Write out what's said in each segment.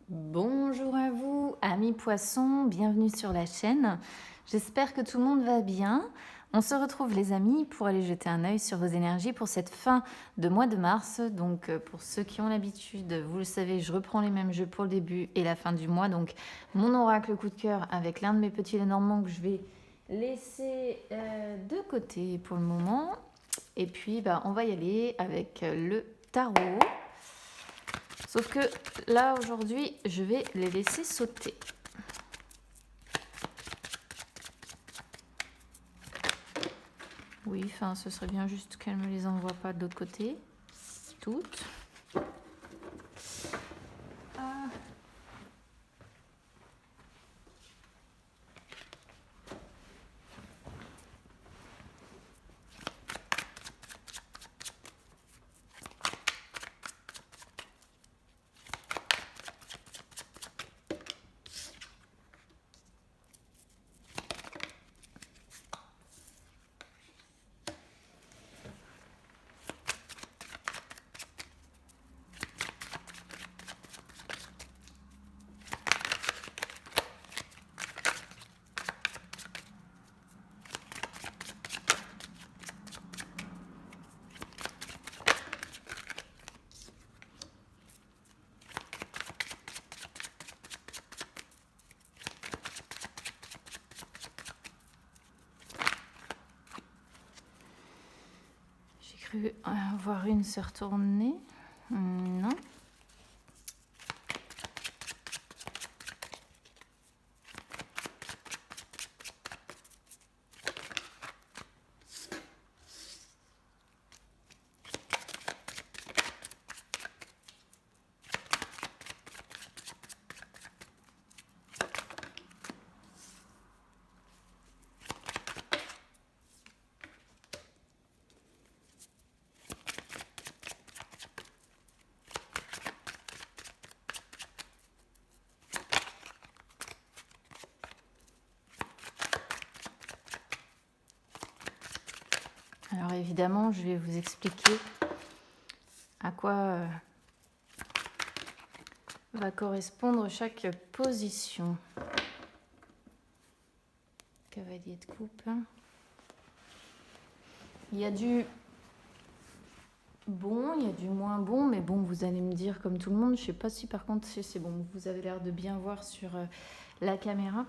Bonjour à vous, amis poissons, bienvenue sur la chaîne. J'espère que tout le monde va bien. On se retrouve les amis pour aller jeter un œil sur vos énergies pour cette fin de mois de mars. Donc pour ceux qui ont l'habitude, vous le savez, je reprends les mêmes jeux pour le début et la fin du mois. Donc mon oracle coup de cœur avec l'un de mes petits Lenormand que je vais laisser de côté pour le moment. Et puis on va y aller avec le tarot. Sauf que là, aujourd'hui, je vais les laisser sauter. Oui, enfin, ce serait bien juste qu'elle ne me les envoie pas de l'autre côté. Toutes. Ah. J'ai cru avoir une se retourner. Non. Alors évidemment, je vais vous expliquer à quoi va correspondre chaque position. Cavalier de coupe. Il y a du bon, il y a du moins bon, mais bon, vous allez me dire comme tout le monde. Je ne sais pas si par contre c'est bon. Vous avez l'air de bien voir sur la caméra.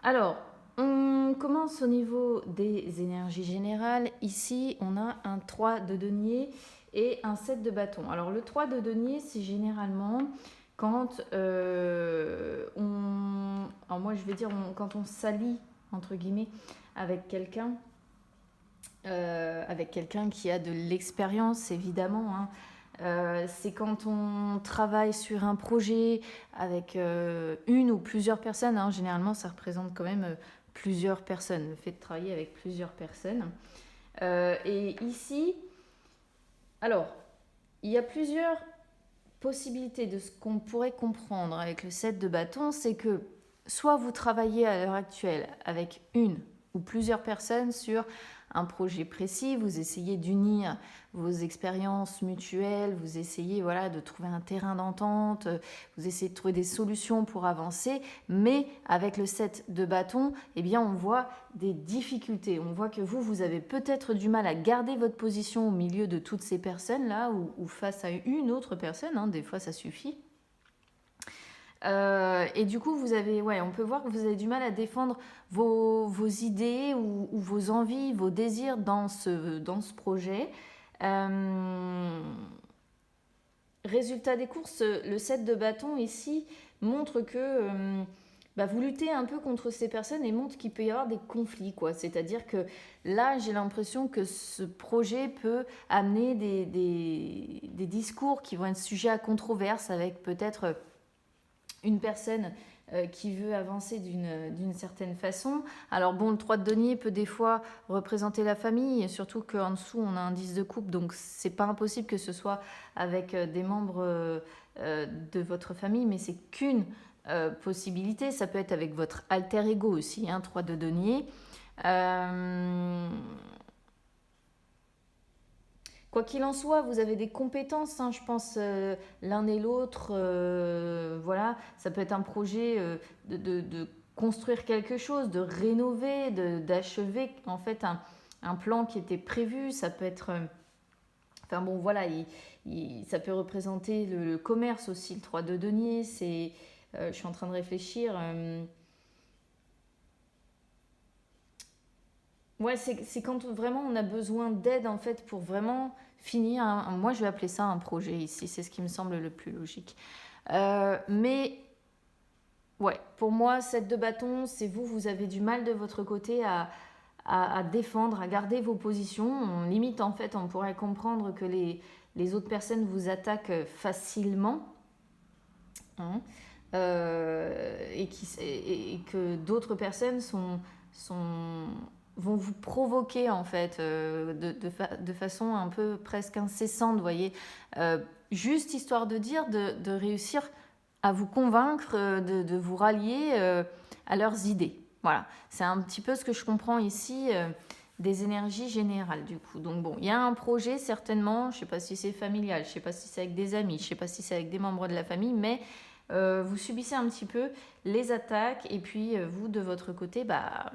Alors, on commence au niveau des énergies générales. Ici, on a un 3 de denier et un 7 de bâton. Alors, le 3 de denier, c'est généralement quand alors moi, je vais dire quand on s'allie, entre guillemets, avec quelqu'un qui a de l'expérience, évidemment. C'est quand on travaille sur un projet avec une ou plusieurs personnes. Généralement, ça représente quand même plusieurs personnes, le fait de travailler avec plusieurs personnes. Et ici, alors, il y a plusieurs possibilités de ce qu'on pourrait comprendre avec le 7 de bâton. C'est que soit vous travaillez à l'heure actuelle avec une ou plusieurs personnes sur un projet précis, vous essayez d'unir vos expériences mutuelles, vous essayez de trouver un terrain d'entente, vous essayez de trouver des solutions pour avancer, mais avec le 7 de bâton, on voit des difficultés. On voit que vous avez peut-être du mal à garder votre position au milieu de toutes ces personnes-là ou face à une autre personne, des fois ça suffit. Et du coup, on peut voir que vous avez du mal à défendre vos idées ou vos envies, vos désirs dans ce projet. Résultat des courses, le 7 de bâton ici montre que vous luttez un peu contre ces personnes et montre qu'il peut y avoir des conflits, quoi. C'est-à-dire que là, j'ai l'impression que ce projet peut amener des discours qui vont être sujets à controverse avec peut-être une personne qui veut avancer d'une certaine façon. Alors bon, le 3 de denier peut des fois représenter la famille, surtout qu'en dessous on a un 10 de coupe, donc c'est pas impossible que ce soit avec des membres de votre famille, mais c'est qu'une possibilité. Ça peut être avec votre alter ego aussi, 3 de denier. Quoi qu'il en soit, vous avez des compétences, hein, je pense, l'un et l'autre. Voilà, ça peut être un projet de construire quelque chose, de rénover, d'achever en fait un plan qui était prévu. Ça peut être, enfin bon, voilà, ça peut représenter le commerce aussi, le 3 de denier. Je suis en train de réfléchir. Ouais, c'est quand vraiment on a besoin d'aide en fait pour vraiment finir. Moi, je vais appeler ça un projet ici. C'est ce qui me semble le plus logique. Mais ouais, pour moi, 7 de bâton, c'est vous. Vous avez du mal de votre côté à défendre, à garder vos positions. Limite, en fait, on pourrait comprendre que les autres personnes vous attaquent facilement, hein, et que d'autres personnes sont, vont vous provoquer en fait de façon un peu presque incessante, vous voyez, juste histoire de dire de réussir à vous convaincre, de vous rallier à leurs idées. Voilà, c'est un petit peu ce que je comprends ici des énergies générales du coup. Donc bon, il y a un projet certainement, je ne sais pas si c'est familial, je ne sais pas si c'est avec des amis, je ne sais pas si c'est avec des membres de la famille, mais vous subissez un petit peu les attaques et puis vous de votre côté, bah,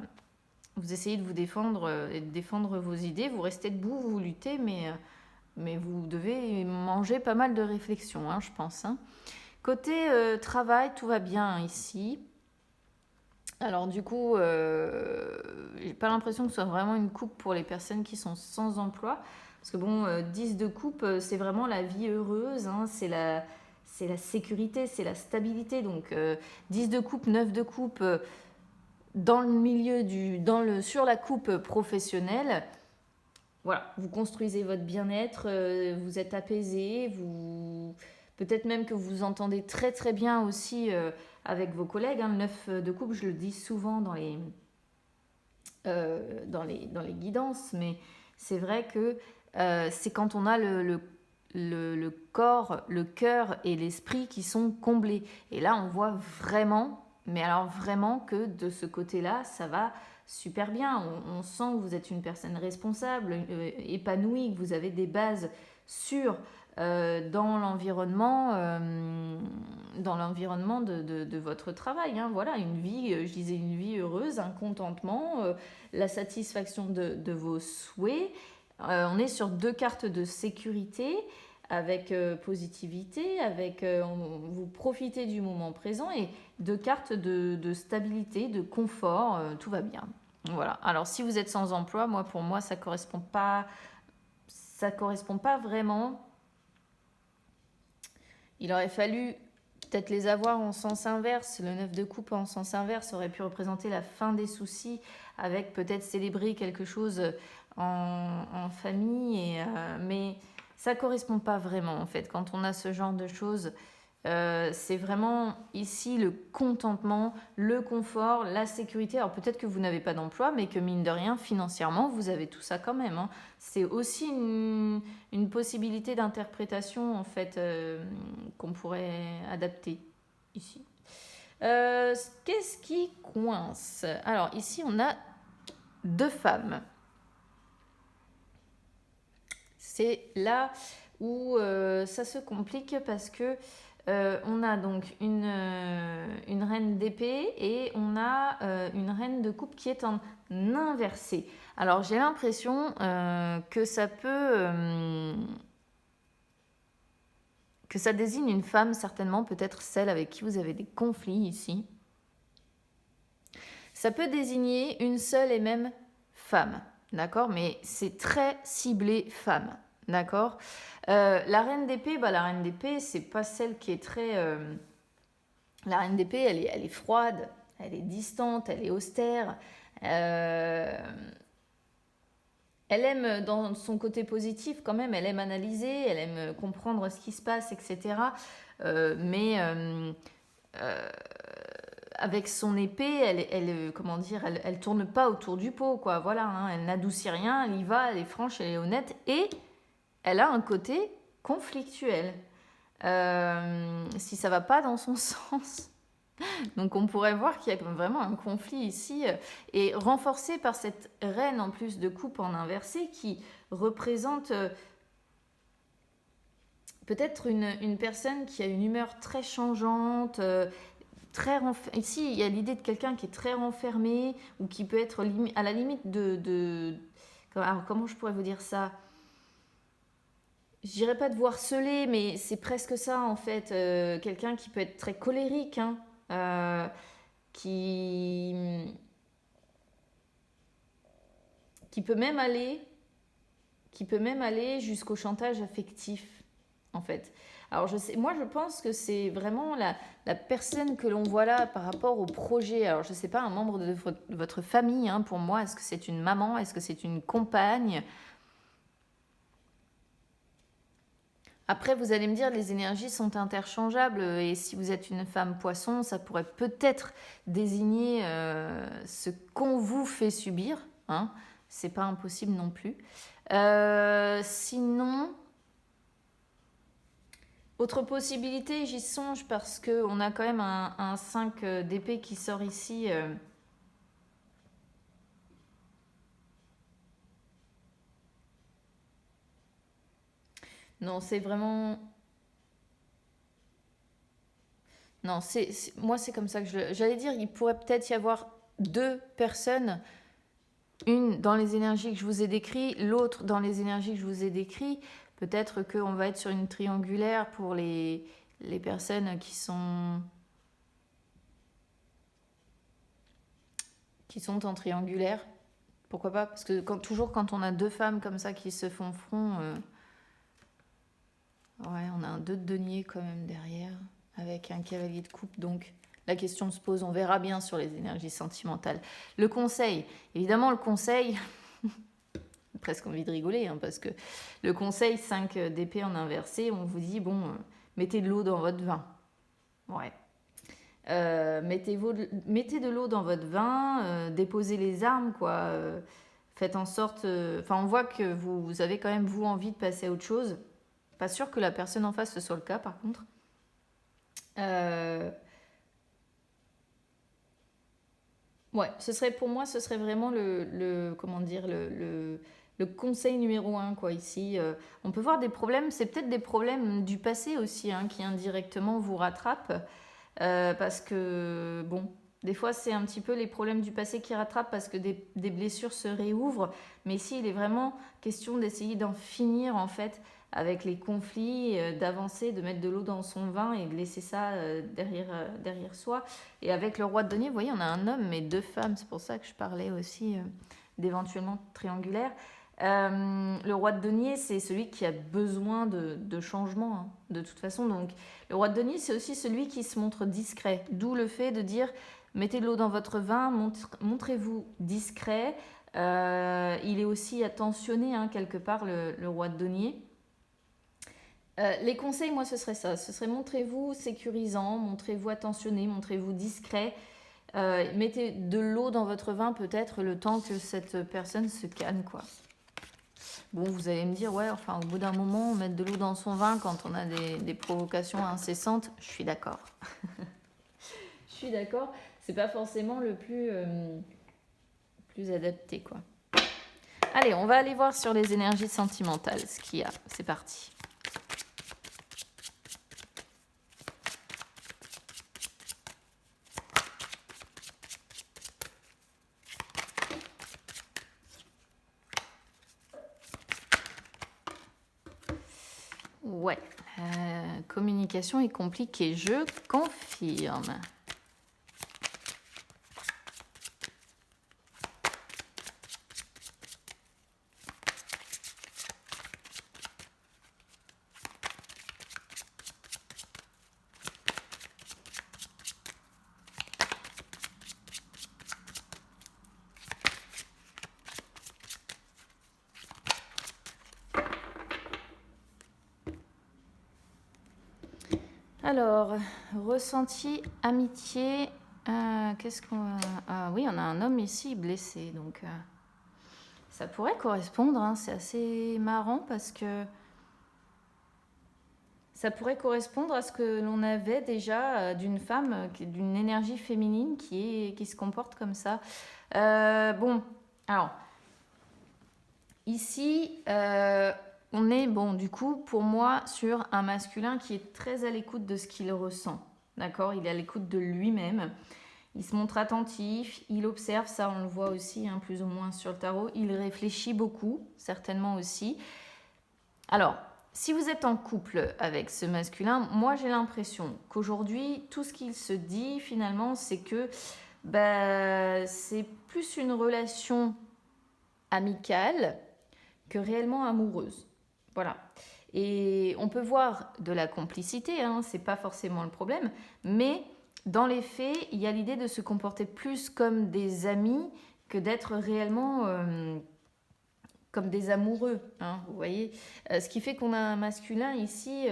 vous essayez de vous défendre et de défendre vos idées, vous restez debout, vous luttez, mais vous devez manger pas mal de réflexion, hein, je pense. Hein. Côté travail, tout va bien ici. Alors du coup, j'ai pas l'impression que ce soit vraiment une coupe pour les personnes qui sont sans emploi. Parce que bon, 10 de coupe, c'est vraiment la vie heureuse, hein, c'est la sécurité, c'est la stabilité. Donc 10 de coupe, 9 de coupe, dans le milieu sur la coupe professionnelle, voilà, vous construisez votre bien-être, vous êtes apaisé, peut-être même que vous vous entendez très très bien aussi avec vos collègues. Hein. Le 9 de coupe, je le dis souvent dans les guidances, mais c'est vrai que c'est quand on a le corps, le cœur et l'esprit qui sont comblés. Et là, on voit vraiment, mais alors vraiment que de ce côté-là, ça va super bien. On sent que vous êtes une personne responsable, épanouie, que vous avez des bases sûres dans l'environnement de votre travail. Hein. Voilà, une vie, je disais une vie heureuse, un contentement, la satisfaction de vos souhaits. On est sur 2 cartes de sécurité avec positivité, avec vous profitez du moment présent et 2 cartes de stabilité, de confort, tout va bien. Voilà. Alors si vous êtes sans emploi, pour moi ça correspond pas vraiment. Il aurait fallu peut-être les avoir en sens inverse. Le 9 de coupe en sens inverse aurait pu représenter la fin des soucis, avec peut-être célébrer quelque chose en famille. Mais ça ne correspond pas vraiment en fait. Quand on a ce genre de choses, c'est vraiment ici le contentement, le confort, la sécurité. Alors peut-être que vous n'avez pas d'emploi, mais que mine de rien, financièrement, vous avez tout ça quand même. Hein. C'est aussi une possibilité d'interprétation en fait qu'on pourrait adapter ici. Qu'est-ce qui coince? Alors ici, on a 2 femmes. C'est là où ça se complique parce que on a donc une reine d'épée et on a une reine de coupe qui est en inversé. Alors j'ai l'impression que ça désigne une femme, certainement, peut-être celle avec qui vous avez des conflits ici. Ça peut désigner une seule et même femme, d'accord? Mais c'est très ciblé femme, d'accord? La reine d'épée, c'est pas celle qui est très... La reine d'épée, elle est froide, elle est distante, elle est austère. Elle aime, dans son côté positif quand même, elle aime analyser, elle aime comprendre ce qui se passe, etc. Mais avec son épée, elle tourne pas autour du pot, quoi. Voilà, hein, elle n'adoucit rien, elle y va, elle est franche, elle est honnête, et elle a un côté conflictuel. Si ça va pas dans son sens. Donc on pourrait voir qu'il y a vraiment un conflit ici, et renforcé par cette reine en plus de coupe en inversé qui représente peut-être une personne qui a une humeur très changeante, ici, il y a l'idée de quelqu'un qui est très renfermé ou qui peut être à la limite alors, comment je pourrais vous dire ça? Je dirais pas de vous harceler, mais c'est presque ça en fait. Quelqu'un qui peut être très colérique, hein, qui, qui peut même aller, qui peut même aller jusqu'au chantage affectif, en fait. Alors moi je pense que c'est vraiment la personne que l'on voit là par rapport au projet. Alors je ne sais pas, un membre de votre famille, hein, pour moi, est-ce que c'est une maman, est-ce que c'est une compagne? Après, vous allez me dire, les énergies sont interchangeables et si vous êtes une femme poisson, ça pourrait peut-être désigner ce qu'on vous fait subir. Hein. C'est pas impossible non plus. Sinon, autre possibilité, j'y songe parce qu'on a quand même un 5 d'épée qui sort ici. Non, c'est vraiment... Non, moi c'est comme ça que j'allais dire, il pourrait peut-être y avoir deux personnes, une dans les énergies que je vous ai décrites, l'autre dans les énergies que je vous ai décrites. Peut-être qu'on va être sur une triangulaire pour les personnes qui sont en triangulaire. Pourquoi pas? Parce que toujours quand on a deux femmes comme ça qui se font front, ouais, on a un 2 de denier quand même derrière, avec un cavalier de coupe. Donc la question se pose, on verra bien sur les énergies sentimentales. Le conseil, évidemment le conseil, presque envie de rigoler, hein, parce que le conseil 5 d'épée en inversé, on vous dit, bon, mettez de l'eau dans votre vin. Ouais. Mettez de l'eau dans votre vin, déposez les armes, quoi. Faites en sorte... Enfin, on voit que vous avez quand même, vous, envie de passer à autre chose. Pas sûr que la personne en face, ce soit le cas, par contre. Ouais, pour moi, ce serait vraiment comment dire, le conseil numéro un, quoi, ici. On peut voir des problèmes, c'est peut-être des problèmes du passé aussi, hein, qui indirectement vous rattrapent. Parce que, bon, des fois, c'est un petit peu les problèmes du passé qui rattrapent parce que des blessures se réouvrent. Mais ici, il est vraiment question d'essayer d'en finir, en fait, avec les conflits, d'avancer, de mettre de l'eau dans son vin et de laisser ça derrière soi. Et avec le roi de denier, vous voyez, on a un homme mais deux femmes. C'est pour ça que je parlais aussi d'éventuellement triangulaire. Le roi de denier, c'est celui qui a besoin de changement, hein, de toute façon. Donc, le roi de denier, c'est aussi celui qui se montre discret. D'où le fait de dire, mettez de l'eau dans votre vin, montrez-vous discret. Il est aussi attentionné, hein, quelque part, le roi de denier. Les conseils, moi, ce serait ça. Ce serait montrez-vous sécurisant, montrez-vous attentionné, montrez-vous discret. Mettez de l'eau dans votre vin peut-être le temps que cette personne se calme, quoi. Bon, vous allez me dire, ouais, enfin, au bout d'un moment, mettre de l'eau dans son vin quand on a des provocations incessantes, je suis d'accord. Je suis d'accord. C'est pas forcément le plus adapté, quoi. Allez, on va aller voir sur les énergies sentimentales ce qu'il y a. C'est parti. Ouais, communication est compliquée, je confirme. Alors, ressenti, amitié, qu'est-ce qu'on va... Ah oui, on a un homme ici blessé, donc ça pourrait correspondre, hein, c'est assez marrant parce que ça pourrait correspondre à ce que l'on avait déjà d'une femme, d'une énergie féminine qui se comporte comme ça. Bon, alors, ici, on est, bon, du coup, pour moi, sur un masculin qui est très à l'écoute de ce qu'il ressent. D'accord? Il est à l'écoute de lui-même. Il se montre attentif, il observe, ça on le voit aussi, hein, plus ou moins sur le tarot. Il réfléchit beaucoup, certainement aussi. Alors, si vous êtes en couple avec ce masculin, moi j'ai l'impression qu'aujourd'hui, tout ce qu'il se dit finalement, c'est que c'est plus une relation amicale que réellement amoureuse. Voilà. Et on peut voir de la complicité, hein, c'est pas forcément le problème, mais dans les faits, il y a l'idée de se comporter plus comme des amis que d'être réellement comme des amoureux, hein, vous voyez. Ce qui fait qu'on a un masculin ici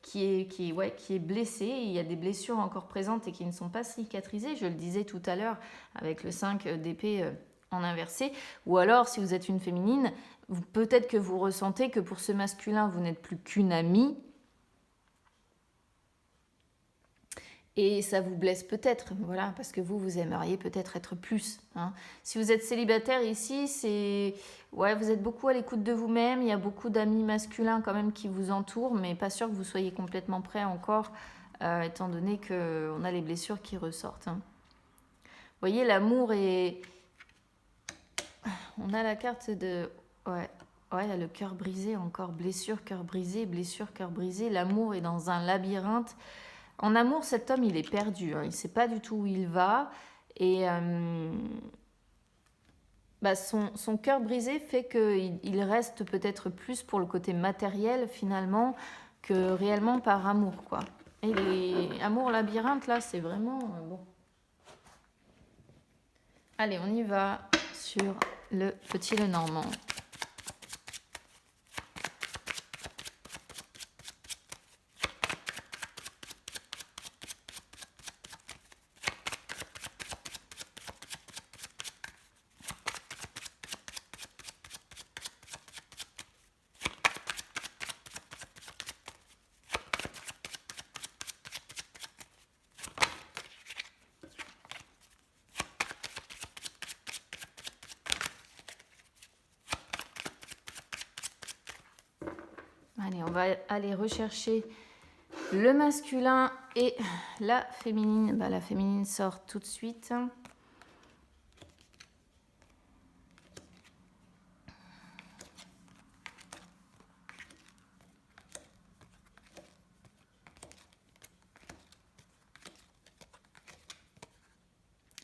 qui est blessé. Il y a des blessures encore présentes et qui ne sont pas cicatrisées. Je le disais tout à l'heure avec le 5 d'épée en inversé. Ou alors, si vous êtes une féminine, peut-être que vous ressentez que pour ce masculin, vous n'êtes plus qu'une amie. Et ça vous blesse peut-être, voilà, parce que vous aimeriez peut-être être plus. Hein. Si vous êtes célibataire ici, vous êtes beaucoup à l'écoute de vous-même. Il y a beaucoup d'amis masculins quand même qui vous entourent, mais pas sûr que vous soyez complètement prêt encore, étant donné qu'on a les blessures qui ressortent. Hein. Vous voyez, l'amour est... On a la carte de... Ouais, le cœur brisé, encore blessure, cœur brisé, blessure, cœur brisé. L'amour est dans un labyrinthe. En amour, cet homme, il est perdu. Hein. Il ne sait pas du tout où il va. Et son cœur brisé fait qu'il reste peut-être plus pour le côté matériel, finalement, que réellement par amour, quoi. Et les amours labyrinthe, là, c'est vraiment... bon. Allez, on y va sur le petit Lenormand. Allez, on va aller rechercher le masculin et la féminine. La féminine sort tout de suite.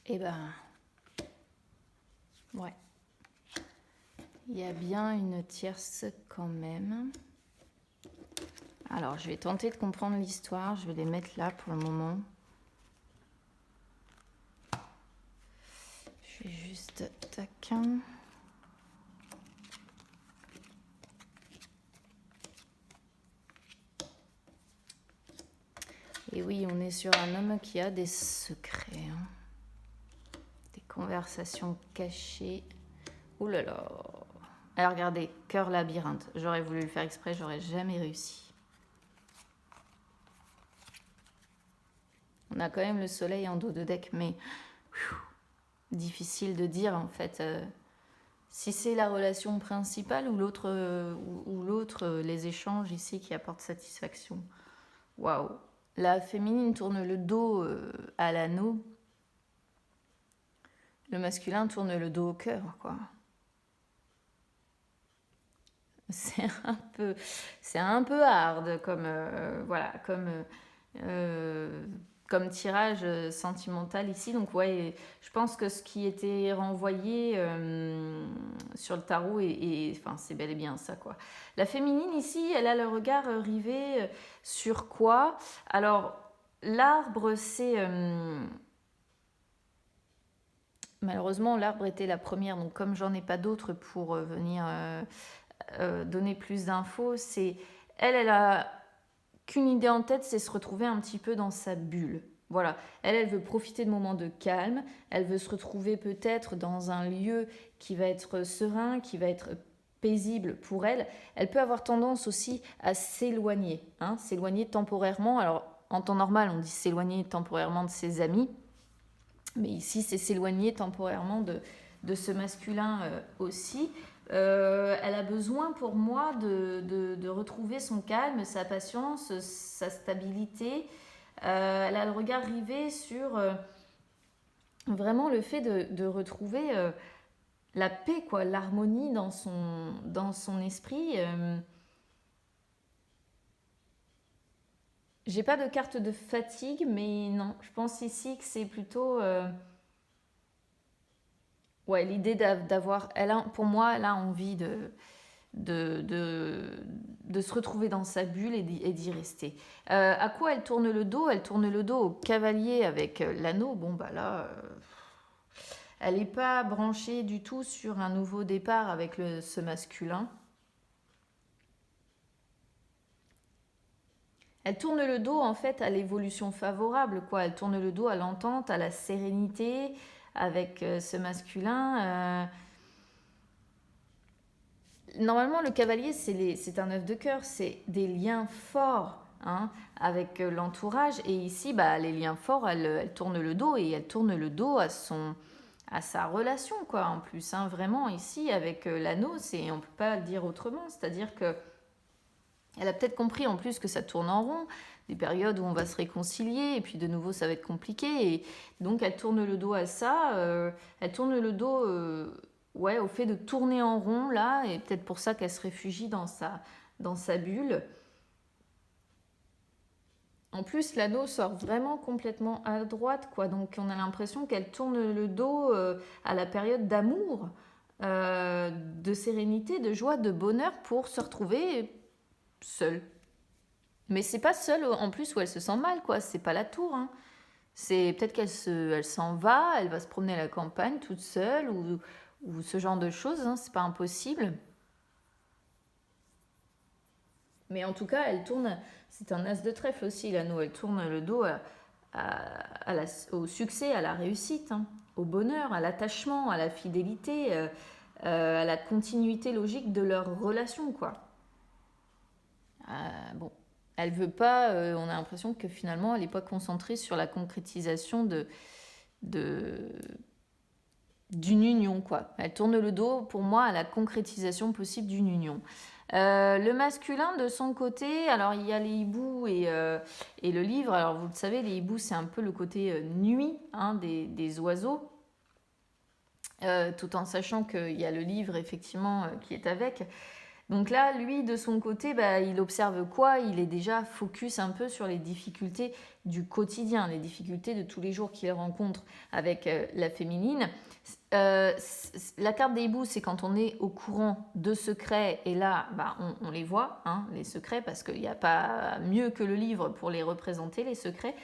Eh ouais. Il y a bien une tierce quand même. Alors, je vais tenter de comprendre l'histoire. Je vais les mettre là pour le moment. Je vais juste taquin. Et oui, on est sur un homme qui a des secrets. Hein. Des conversations cachées. Ouh là là. Alors, regardez, cœur labyrinthe. J'aurais voulu le faire exprès, j'aurais jamais réussi. On a quand même le soleil en dos de deck, mais difficile de dire en fait si c'est la relation principale ou l'autre, les échanges ici qui apportent satisfaction. Waouh. La féminine tourne le dos à l'anneau. Le masculin tourne le dos au cœur, quoi. C'est un peu hard comme tirage sentimental ici. Donc ouais, je pense que ce qui était renvoyé sur le tarot c'est bel et bien ça, quoi. La féminine ici, elle a le regard rivé sur quoi? Alors l'arbre, c'est malheureusement l'arbre était la première. Donc comme j'en ai pas d'autres pour venir donner plus d'infos, c'est elle a qu'une idée en tête, c'est se retrouver un petit peu dans sa bulle. Voilà, elle veut profiter de moments de calme, elle veut se retrouver peut-être dans un lieu qui va être serein, qui va être paisible pour elle. Elle peut avoir tendance aussi à s'éloigner, hein, s'éloigner temporairement. Alors, en temps normal, on dit s'éloigner temporairement de ses amis, mais ici, c'est s'éloigner temporairement de ce masculin aussi. Elle a besoin pour moi de retrouver son calme, sa patience, sa stabilité. Elle a le regard rivé sur vraiment le fait de retrouver la paix, quoi, l'harmonie dans son esprit. J'ai pas de carte de fatigue, mais non, je pense ici que c'est plutôt ouais, l'idée d'avoir, pour moi, elle a envie de, de, de se retrouver dans sa bulle et d'y rester. À quoi elle tourne le dos? Elle tourne le dos au cavalier avec l'anneau. Bon, bah là, elle n'est pas branchée du tout sur un nouveau départ avec ce masculin. Elle tourne le dos en fait à l'évolution favorable, quoi. Elle tourne le dos à l'entente, à la sérénité avec ce masculin. Normalement, le cavalier, c'est un œuf de cœur, c'est des liens forts, hein, avec l'entourage. Et ici, bah, les liens forts, elle tourne le dos et elle tourne le dos à sa relation, quoi. En plus, hein, vraiment, ici, avec l'anneau, on ne peut pas le dire autrement. C'est-à-dire que elle a peut-être compris en plus que ça tourne en rond, des périodes où on va se réconcilier, et puis de nouveau ça va être compliqué. Et donc elle tourne le dos à ça, elle tourne le dos ouais, au fait de tourner en rond là, et peut-être pour ça qu'elle se réfugie dans sa bulle. En plus, l'anneau sort vraiment complètement à droite, quoi. Donc on a l'impression qu'elle tourne le dos à la période d'amour, de sérénité, de joie, de bonheur pour se retrouver seule. Mais c'est pas seule en plus où elle se sent mal, quoi. C'est pas la tour, hein. C'est peut-être elle s'en va, elle va se promener à la campagne toute seule ou ce genre de choses, hein. C'est pas impossible. Mais en tout cas, elle tourne. C'est un as de trèfle aussi, l'anneau. Elle tourne le dos au succès, à la réussite, hein, au bonheur, à l'attachement, à la fidélité, à la continuité logique de leur relation, quoi. Bon, elle veut pas. On a l'impression que finalement, elle n'est pas concentrée sur la concrétisation de d'une union, quoi. Elle tourne le dos, pour moi, à la concrétisation possible d'une union. Le masculin, de son côté, alors il y a les hiboux et le livre. Alors vous le savez, les hiboux, c'est un peu le côté nuit, hein, des oiseaux. Tout en sachant qu'il y a le livre, effectivement, qui est avec. Donc là, lui, de son côté, bah, il observe quoi? Il est déjà focus un peu sur les difficultés du quotidien, les difficultés de tous les jours qu'il rencontre avec la féminine. La carte des hiboux, c'est quand on est au courant de secrets, et là, bah, on les voit, hein, les secrets, parce qu'il n'y a pas mieux que le livre pour les représenter, les secrets.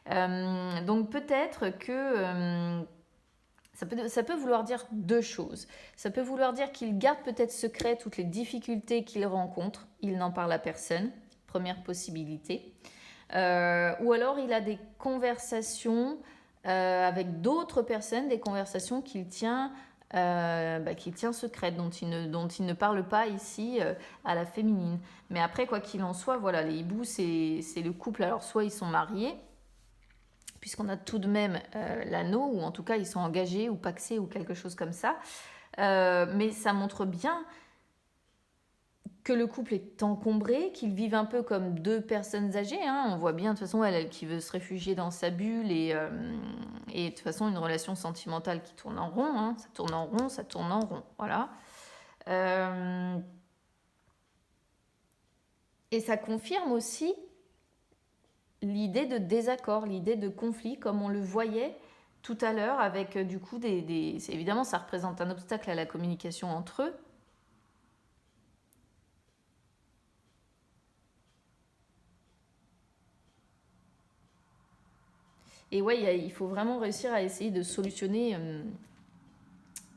Donc peut-être que ça peut vouloir dire deux choses. Ça peut vouloir dire qu'il garde peut-être secret toutes les difficultés qu'il rencontre. Il n'en parle à personne. Première possibilité. Ou alors il a des conversations avec d'autres personnes, des conversations qu'il tient secrètes, dont il ne parle pas ici à la féminine. Mais après, quoi qu'il en soit, voilà, les hiboux, c'est le couple. Alors soit ils sont mariés, puisqu'on a tout de même l'anneau, ou en tout cas ils sont engagés ou pacsés ou quelque chose comme ça. Mais ça montre bien que le couple est encombré, qu'ils vivent un peu comme deux personnes âgées, hein. On voit bien de toute façon elle qui veut se réfugier dans sa bulle et de toute façon une relation sentimentale qui tourne en rond, hein. Ça tourne en rond, ça tourne en rond, voilà. Et ça confirme aussi l'idée de désaccord, l'idée de conflit, comme on le voyait tout à l'heure avec du coup évidemment ça représente un obstacle à la communication entre eux. Et ouais, il faut vraiment réussir à essayer de solutionner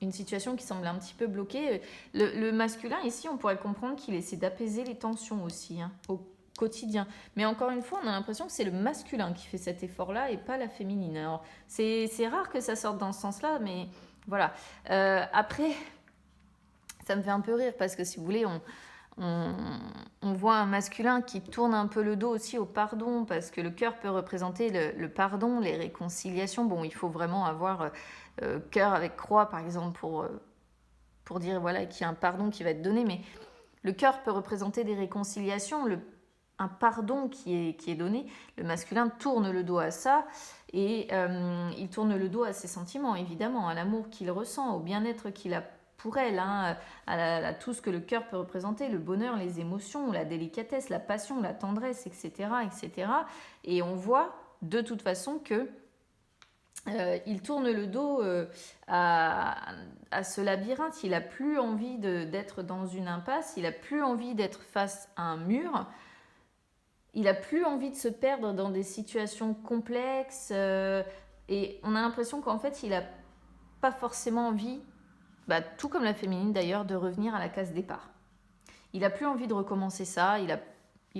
une situation qui semble un petit peu bloquée. Le masculin ici, on pourrait comprendre qu'il essaie d'apaiser les tensions aussi, hein, au quotidien. Mais encore une fois, on a l'impression que c'est le masculin qui fait cet effort-là et pas la féminine. Alors, c'est rare que ça sorte dans ce sens-là, mais voilà. Après, ça me fait un peu rire parce que si vous voulez, on voit un masculin qui tourne un peu le dos aussi au pardon, parce que le cœur peut représenter le pardon, les réconciliations. Bon, il faut vraiment avoir cœur avec croix, par exemple, pour dire voilà, qu'il y a un pardon qui va être donné, mais le cœur peut représenter des réconciliations, un pardon qui est donné. Le masculin tourne le dos à ça et il tourne le dos à ses sentiments, évidemment, à l'amour qu'il ressent, au bien-être qu'il a pour elle, hein, à tout ce que le cœur peut représenter, le bonheur, les émotions, la délicatesse, la passion, la tendresse, etc., etc. Et on voit de toute façon que il tourne le dos à ce labyrinthe. Il n'a plus envie d'être dans une impasse, il n'a plus envie d'être face à un mur, il n'a plus envie de se perdre dans des situations complexes. Et on a l'impression qu'en fait, il n'a pas forcément envie, tout comme la féminine d'ailleurs, de revenir à la case départ. Il n'a plus envie de recommencer ça, il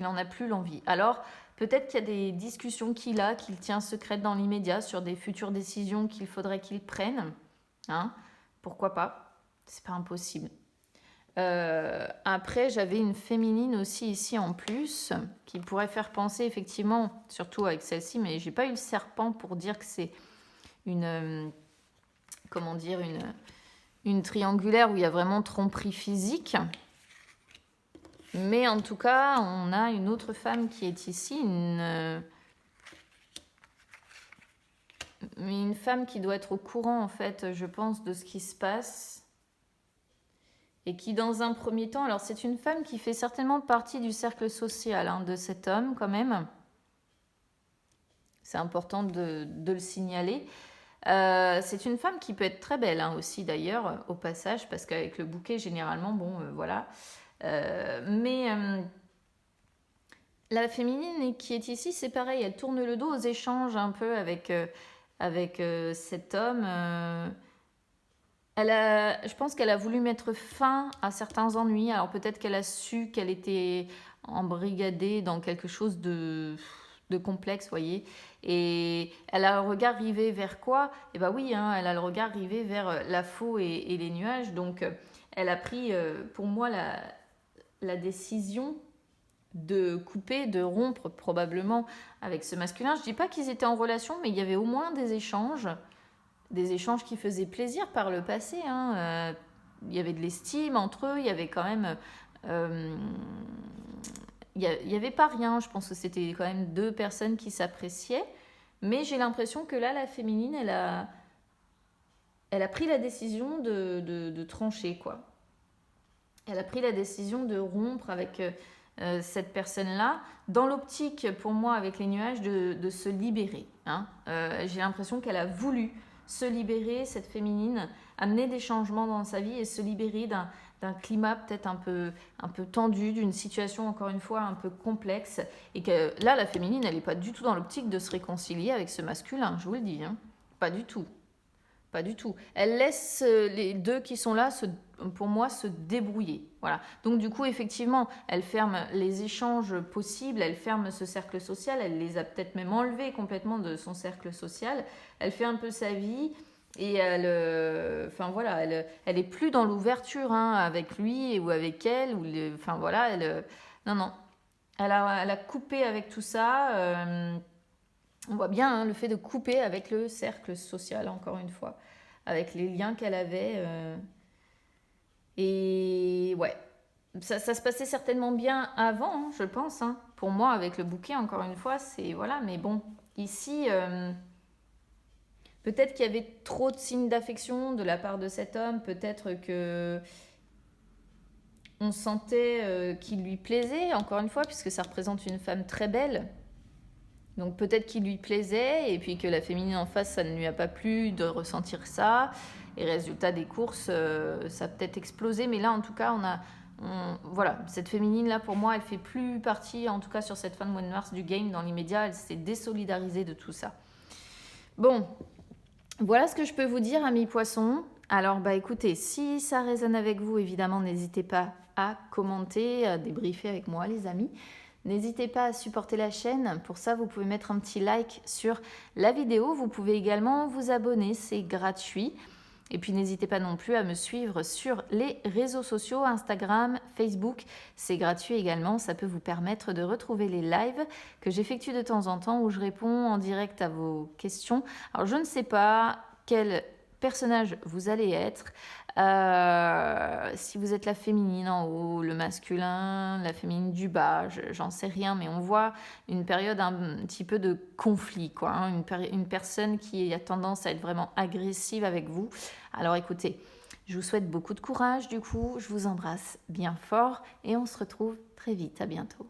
n'en a plus l'envie. Alors, peut-être qu'il y a des discussions qu'il tient secrètes dans l'immédiat sur des futures décisions qu'il faudrait qu'il prenne. Hein, pourquoi pas? C'est pas impossible. Après, j'avais une féminine aussi ici en plus qui pourrait faire penser effectivement, surtout avec celle-ci, mais j'ai pas eu le serpent pour dire que c'est une triangulaire où il y a vraiment tromperie physique. Mais en tout cas, on a une autre femme qui est ici, une femme qui doit être au courant, en fait, je pense, de ce qui se passe. Et qui, dans un premier temps... Alors, c'est une femme qui fait certainement partie du cercle social de cet homme, quand même. C'est important de le signaler. C'est une femme qui peut être très belle aussi, d'ailleurs, au passage, parce qu'avec le bouquet, généralement, voilà... mais la féminine qui est ici, c'est pareil, elle tourne le dos aux échanges un peu avec cet homme. Je pense qu'elle a voulu mettre fin à certains ennuis. Alors peut-être qu'elle a su qu'elle était embrigadée dans quelque chose de complexe, voyez. Et elle a le regard rivé vers quoi? Eh bien oui, elle a le regard rivé vers la faux et les nuages. Donc elle a pris, pour moi, la décision de couper, de rompre probablement avec ce masculin. Je ne dis pas qu'ils étaient en relation, mais il y avait au moins des échanges qui faisaient plaisir par le passé. Il y avait de l'estime entre eux, il y avait quand même... il n'y avait pas rien, je pense que c'était quand même deux personnes qui s'appréciaient, mais j'ai l'impression que là, la féminine, elle a pris la décision de trancher, quoi. Elle a pris la décision de rompre avec cette personne-là, dans l'optique, pour moi, avec les nuages, de se libérer. J'ai l'impression qu'elle a voulu se libérer, cette féminine, amener des changements dans sa vie et se libérer d'un climat peut-être un peu tendu, d'une situation, encore une fois, un peu complexe. Et que là, la féminine, elle n'est pas du tout dans l'optique de se réconcilier avec ce masculin, je vous le dis. Pas du tout. Pas du tout. Elle laisse les deux qui sont là, pour moi, se débrouiller. Voilà. Donc du coup, effectivement, elle ferme les échanges possibles, elle ferme ce cercle social, elle les a peut-être même enlevés complètement de son cercle social. Elle fait un peu sa vie et elle est plus dans l'ouverture avec lui ou avec elle. Non. Elle a coupé avec tout ça. On voit bien le fait de couper avec le cercle social, encore une fois, avec les liens qu'elle avait. Et ouais, ça se passait certainement bien avant, je pense. Pour moi, avec le bouquet, encore une fois, c'est... Voilà, mais bon, ici, peut-être qu'il y avait trop de signes d'affection de la part de cet homme. Peut-être que on sentait qu'il lui plaisait, encore une fois, puisque ça représente une femme très belle. Donc peut-être qu'il lui plaisait et puis que la féminine en face, ça ne lui a pas plu de ressentir ça. Et résultat des courses, ça a peut-être explosé. Mais là, en tout cas, voilà, cette féminine-là, pour moi, elle fait plus partie, en tout cas sur cette fin de mois de mars, du game dans l'immédiat. Elle s'est désolidarisée de tout ça. Bon, voilà ce que je peux vous dire, amis poissons. Alors, écoutez, si ça résonne avec vous, évidemment, n'hésitez pas à commenter, à débriefer avec moi, les amis. N'hésitez pas à supporter la chaîne. Pour ça, vous pouvez mettre un petit like sur la vidéo. Vous pouvez également vous abonner, c'est gratuit. Et puis, n'hésitez pas non plus à me suivre sur les réseaux sociaux, Instagram, Facebook. C'est gratuit également. Ça peut vous permettre de retrouver les lives que j'effectue de temps en temps où je réponds en direct à vos questions. Alors, je ne sais pas quelle personnage vous allez être. Si vous êtes la féminine en haut, le masculin, la féminine du bas, j'en sais rien, mais on voit une période un petit peu de conflit, quoi, hein, une personne qui a tendance à être vraiment agressive avec vous. Alors écoutez, je vous souhaite beaucoup de courage du coup, je vous embrasse bien fort et on se retrouve très vite, à bientôt.